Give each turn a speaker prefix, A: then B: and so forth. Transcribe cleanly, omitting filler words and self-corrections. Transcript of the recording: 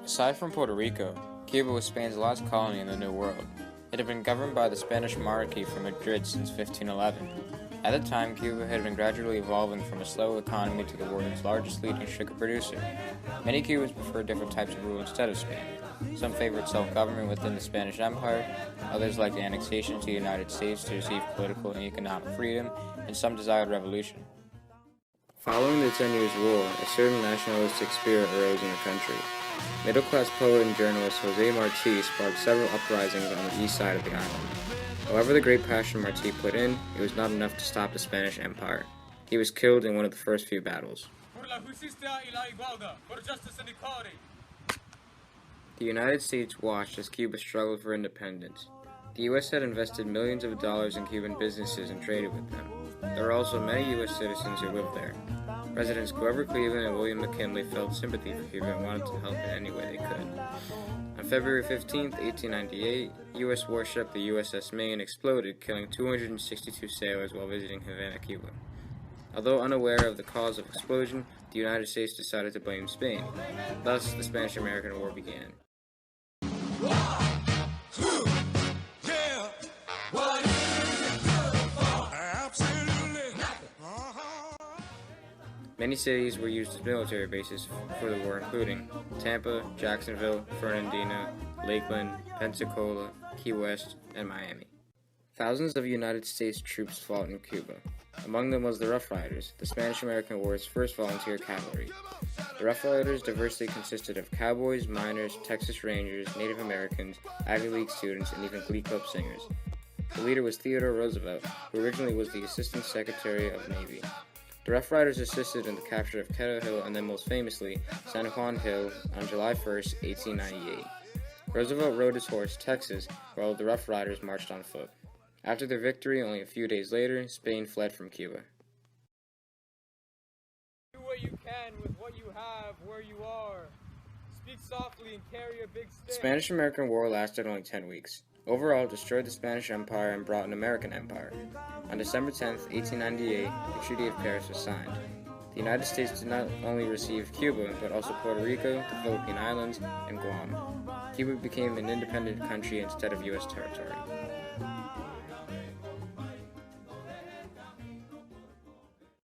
A: Aside from Puerto Rico, Cuba was Spain's last colony in the New World. It had been governed by the Spanish monarchy from Madrid since 1511. At the time, Cuba had been gradually evolving from a slow economy to the world's largest leading sugar producer. Many Cubans preferred different types of rule instead of Spain. Some favored self-government within the Spanish Empire, others liked annexation to the United States to receive political and economic freedom, and some desired revolution. Following the 10 Years' War, a certain nationalistic spirit arose in the country. Middle-class poet and journalist Jose Marti sparked several uprisings on the east side of the island. However the great passion Marti put in, it was not enough to stop the Spanish Empire. He was killed in one of the first few battles. The United States watched as Cuba struggled for independence. The U.S. had invested millions of dollars in Cuban businesses and traded with them. There were also many U.S. citizens who lived there. Presidents Grover Cleveland and William McKinley felt sympathy for Cuba and wanted to help in any way they could. On February 15, 1898, U.S. warship the USS Maine exploded, killing 262 sailors while visiting Havana, Cuba. Although unaware of the cause of explosion, the United States decided to blame Spain. Thus, the Spanish-American War began. Many cities were used as military bases for the war, including Tampa, Jacksonville, Fernandina, Lakeland, Pensacola, Key West, and Miami. Thousands of United States troops fought in Cuba. Among them was the Rough Riders, the Spanish-American War's first volunteer cavalry. The Rough Riders diversely consisted of cowboys, miners, Texas Rangers, Native Americans, Ivy League students, and even Glee Club singers. The leader was Theodore Roosevelt, who originally was the Assistant Secretary of the Navy. The Rough Riders assisted in the capture of Kettle Hill and then most famously, San Juan Hill on July 1, 1898. Roosevelt rode his horse, Texas, while the Rough Riders marched on foot. After their victory, only a few days later, Spain fled from Cuba.
B: Do what you can with what you have, where you are. Speak softly and carry a big stick.
A: The Spanish-American War lasted only 10 weeks. Overall, it destroyed the Spanish Empire and brought an American empire. On December 10, 1898, the Treaty of Paris was signed. The United States did not only receive Cuba, but also Puerto Rico, the Philippine Islands, and Guam. Cuba became an independent country instead of U.S. territory.